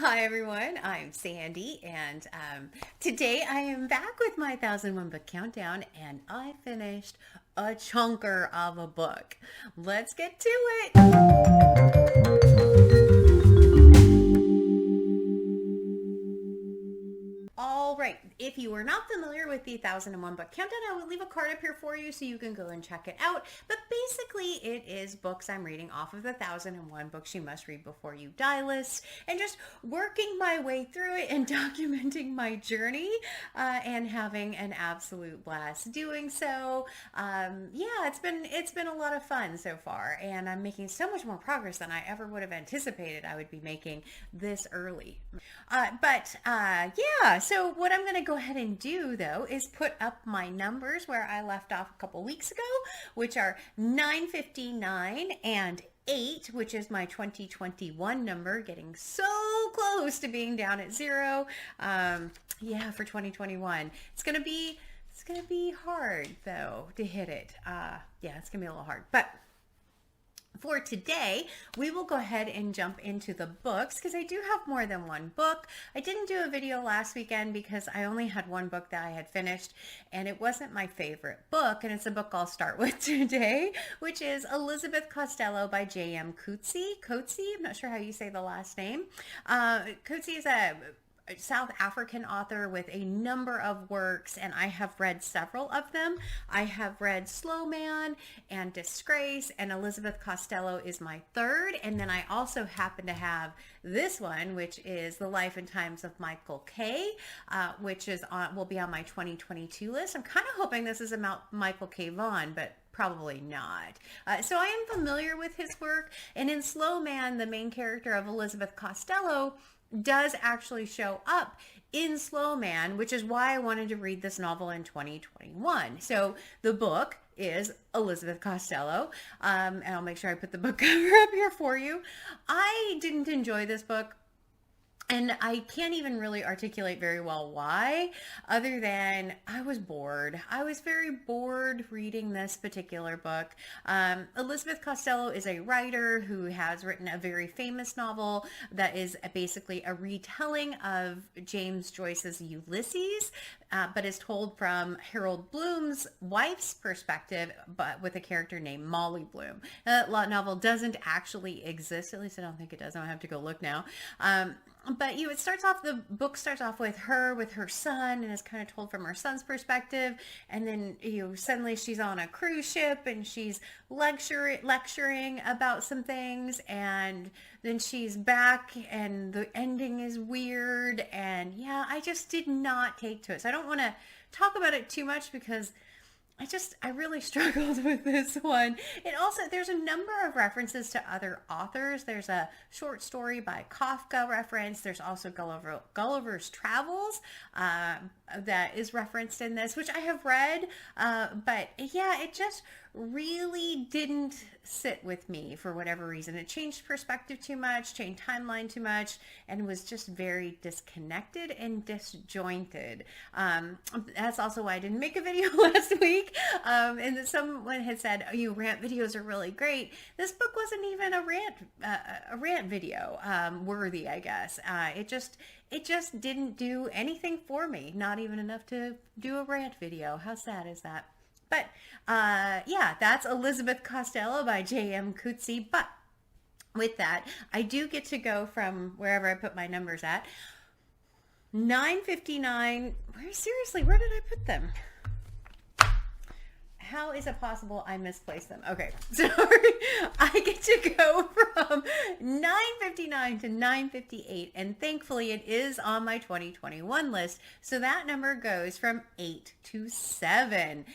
Hi everyone, I'm Sandy, and today I am back with my 1001 book countdown, and I finished a chunker of a book. Let's get to it. All right, if you are not familiar with the 1001 book countdown, I will leave a card up here for you so you can go and check it out. But basically, it is books I'm reading off of the 1001 books you must read before you die list, and just working my way through it and documenting my journey and having an absolute blast doing so. Yeah, it's been a lot of fun so far, and I'm making so much more progress than I ever would have anticipated I would be making this early. Yeah, so what I'm going to go ahead and do, though, is put up my numbers where I left off a couple weeks ago, which are 959 and 8, which is my 2021 number, getting so close to being down at 0. Yeah, for 2021. It's going to be hard, though, to hit it. Yeah, it's going to be a little hard. But for today, we will go ahead and jump into the books because I do have more than one book. I didn't do a video last weekend because I only had one book that I had finished, and it wasn't my favorite book, and it's a book I'll start with today, which is Elizabeth Costello by JM Coetzee. Coetzee? I'm not sure how you say the last name. Coetzee is a South African author with a number of works, and I have read several of them. I have read Slow Man and Disgrace, and Elizabeth Costello is my third. And then I also happen to have this one, which is The Life and Times of Michael K., which is will be on my 2022 list. I'm kind of hoping this is about Michael K. Vaughan, but probably not. So I am familiar with his work, and in Slow Man, the main character of Elizabeth Costello does actually show up in Slow Man, which is why I wanted to read this novel in 2021. So the book is Elizabeth Costello, and I'll make sure I put the book cover up here for you. I didn't enjoy this book, and I can't even really articulate very well why, other than I was bored. I was very bored reading this particular book. Elizabeth Costello is a writer who has written a very famous novel that is basically a retelling of James Joyce's Ulysses, but is told from Harold Bloom's wife's perspective, but with a character named Molly Bloom. That novel doesn't actually exist, at least I don't think it does. I have to go look now. But the book starts off with her son, and is kind of told from her son's perspective. And then, suddenly she's on a cruise ship and she's lecturing about some things. And then she's back and the ending is weird. And yeah, I just did not take to it. So I don't want to talk about it too much because I really struggled with this one. There's a number of references to other authors. There's a short story by Kafka reference. There's also Gulliver's Travels that is referenced in this, which I have read. But yeah, it just really didn't sit with me for whatever reason. It changed perspective too much, changed timeline too much, and was just very disconnected and disjointed. That's also why I didn't make a video last week. And someone had said, rant videos are really great. This book wasn't even a rant video worthy, I guess. It just didn't do anything for me. Not even enough to do a rant video. How sad is that? But yeah, that's Elizabeth Costello by JM Coetzee. But with that, I do get to go from wherever I put my numbers at. 959. Seriously, where did I put them? How is it possible I misplaced them? Okay, sorry. I get to go from 959 to 958, and thankfully it is on my 2021 list. So that number goes from 8 to 7.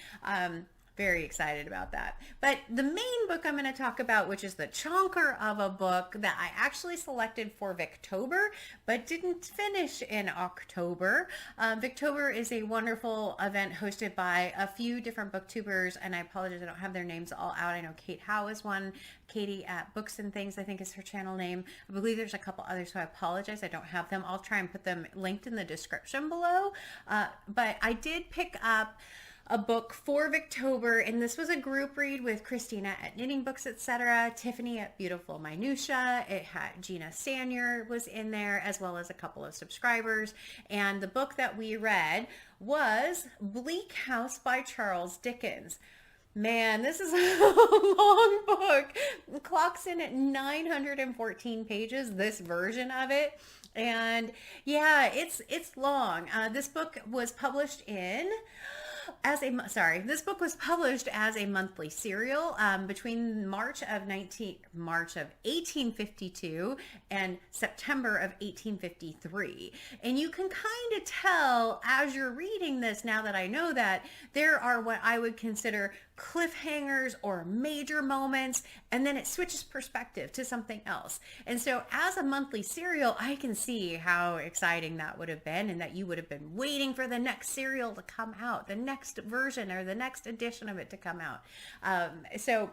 Very excited about that. But the main book I'm going to talk about, which is the chonker of a book that I actually selected for Victober, but didn't finish in October. Victober is a wonderful event hosted by a few different booktubers, and I apologize, I don't have their names all out. I know Kate Howe is one. Katie at Books and Things, I think is her channel name. I believe there's a couple others, so I apologize. I don't have them. I'll try and put them linked in the description below. But I did pick up a book for Victober, and this was a group read with Christina at Knitting Books, etc., Tiffany at Beautiful Minutia. It had Gina Stanier was in there, as well as a couple of subscribers. And the book that we read was Bleak House by Charles Dickens. Man, this is a long book. It clocks in at 914 pages, this version of it. And yeah, it's long. This book was published this book was published as a monthly serial between March of 1852 and September of 1853. And you can kind of tell as you're reading this, now that I know that, there are what I would consider cliffhangers or major moments, and then it switches perspective to something else. And so as a monthly serial, I can see how exciting that would have been, and that you would have been waiting for the next serial to come out, the next version or the next edition of it to come out. So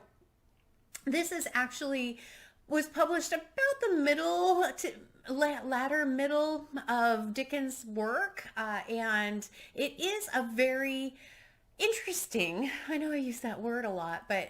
this is actually was published about the middle to latter middle of Dickens' work, and it is a very interesting, I know I use that word a lot, but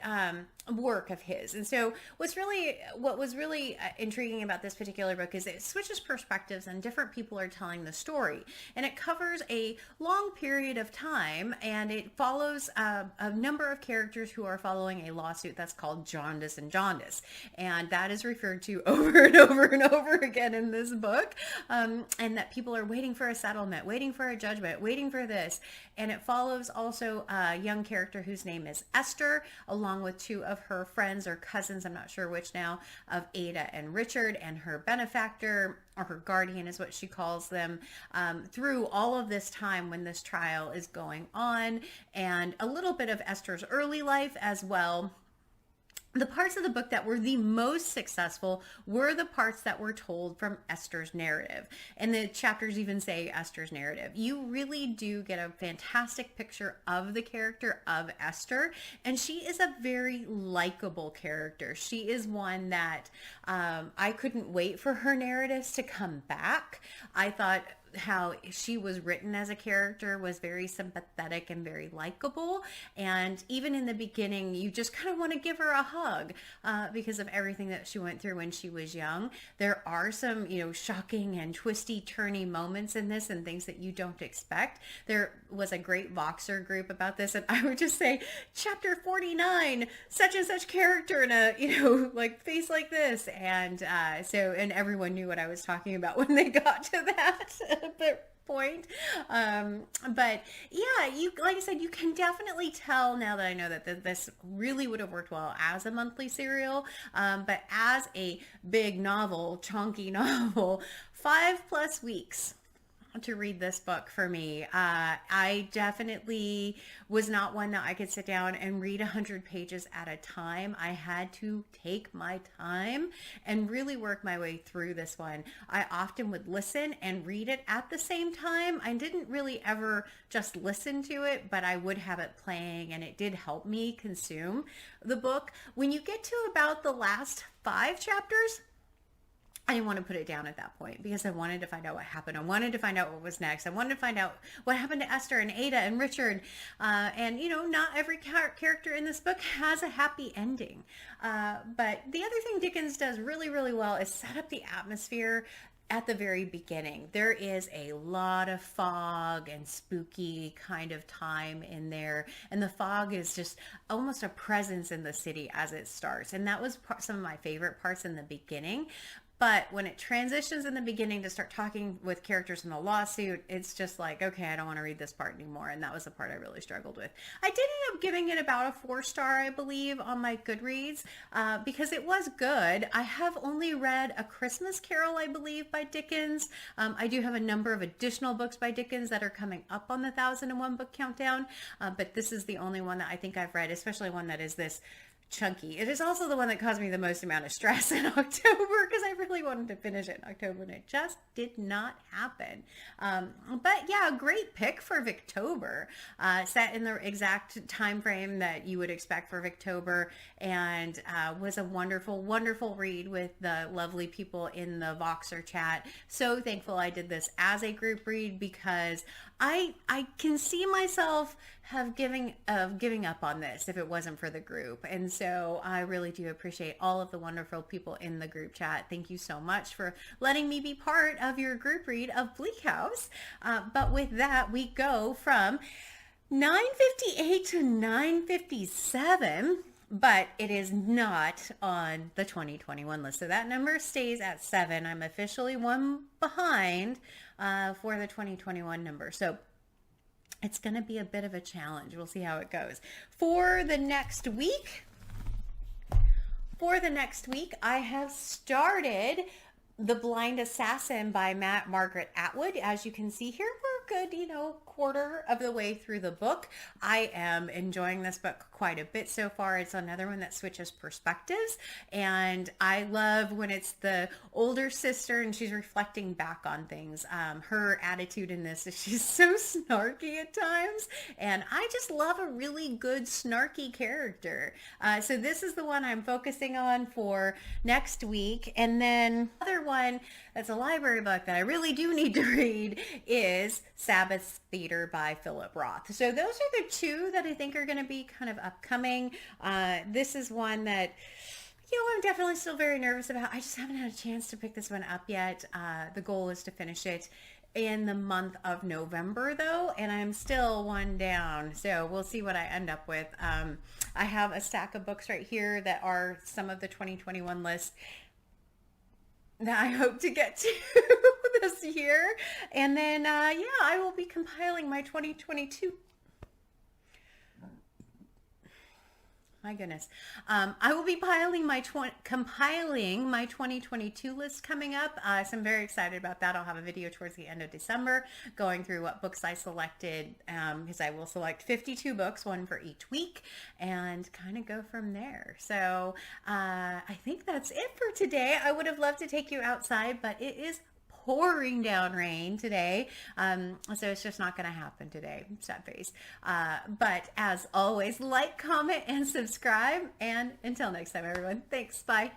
work of his. And so what was really intriguing about this particular book is it switches perspectives and different people are telling the story, and it covers a long period of time, and it follows a number of characters who are following a lawsuit that's called Jaundice and Jaundice, and that is referred to over and over and over again in this book, and that people are waiting for a settlement, waiting for a judgment, waiting for this. And it follows also a young character whose name is Esther, along with two of her friends or cousins, I'm not sure which now, of Ada and Richard, and her benefactor, or her guardian is what she calls them, through all of this time when this trial is going on, and a little bit of Esther's early life as well. The parts of the book that were the most successful were the parts that were told from Esther's narrative. And the chapters even say Esther's narrative. You really do get a fantastic picture of the character of Esther. And she is a very likable character. She is one that I couldn't wait for her narratives to come back. I thought how she was written as a character was very sympathetic and very likable, and even in the beginning you just kind of want to give her a hug because of everything that she went through when she was young. There are some shocking and twisty turny moments in this and things that you don't expect. There was a great voxer group about this, and I would just say chapter 49, such and such character in a like face like this, and and everyone knew what I was talking about when they got to that point. But yeah, like I said, you can definitely tell now that I know that this really would have worked well as a monthly serial, but as a big novel, chunky novel, 5+ weeks to read this book for me. I definitely was not one that I could sit down and read 100 pages at a time. I had to take my time and really work my way through this one. I often would listen and read it at the same time. I didn't really ever just listen to it, but I would have it playing, and it did help me consume the book. When you get to about the last 5 chapters, I didn't want to put it down at that point because I wanted to find out what happened. I wanted to find out what was next. I wanted to find out what happened to Esther and Ada and Richard. And not every character in this book has a happy ending. But the other thing Dickens does really, really well is set up the atmosphere at the very beginning. There is a lot of fog and spooky kind of time in there. And the fog is just almost a presence in the city as it starts. And that was some of my favorite parts in the beginning. But when it transitions in the beginning to start talking with characters in the lawsuit, it's just like, okay, I don't want to read this part anymore. And that was the part I really struggled with. I did end up giving it about a 4-star, I believe, on my Goodreads because it was good. I have only read A Christmas Carol, I believe, by Dickens. I do have a number of additional books by Dickens that are coming up on the 1001 book countdown. But this is the only one that I think I've read, especially one that is this chunky. It is also the one that caused me the most amount of stress in October because I really wanted to finish it in October and it just did not happen. But yeah, great pick for Victober, set in the exact time frame that you would expect for Victober, and was a wonderful, wonderful read with the lovely people in the Voxer chat. So thankful I did this as a group read because I can see myself giving up on this if it wasn't for the group. And so I really do appreciate all of the wonderful people in the group chat. Thank you so much for letting me be part of your group read of Bleak House. But with that, we go from 958 to 957. But it is not on the 2021 list. So that number stays at 7. I'm officially one behind for the 2021 number. So it's going to be a bit of a challenge. We'll see how it goes. For the next week, I have started The Blind Assassin by Margaret Atwood. As you can see here, we're a good, quarter of the way through the book. I am enjoying this book quite a bit so far. It's another one that switches perspectives, and I love when it's the older sister and she's reflecting back on things. Her attitude in this is she's so snarky at times, and I just love a really good snarky character. So this is the one I'm focusing on for next week. And then other one that's a library book that I really do need to read is Sabbath Theater by Philip Roth. So those are the two that I think are going to be kind of upcoming. This is one that, I'm definitely still very nervous about. I just haven't had a chance to pick this one up yet. The goal is to finish it in the month of November though, and I'm still one down, so we'll see what I end up with. I have a stack of books right here that are some of the 2021 lists that I hope to get to this year. And then, I will be compiling my 2022. My goodness. I will be compiling my 2022 list coming up. So I'm very excited about that. I'll have a video towards the end of December going through what books I selected, because I will select 52 books, one for each week, and kind of go from there. So I think that's it for today. I would have loved to take you outside, but it is pouring down rain today, so it's just not going to happen today. Sad face. But as always, like, comment, and subscribe, and until next time, everyone, thanks. Bye.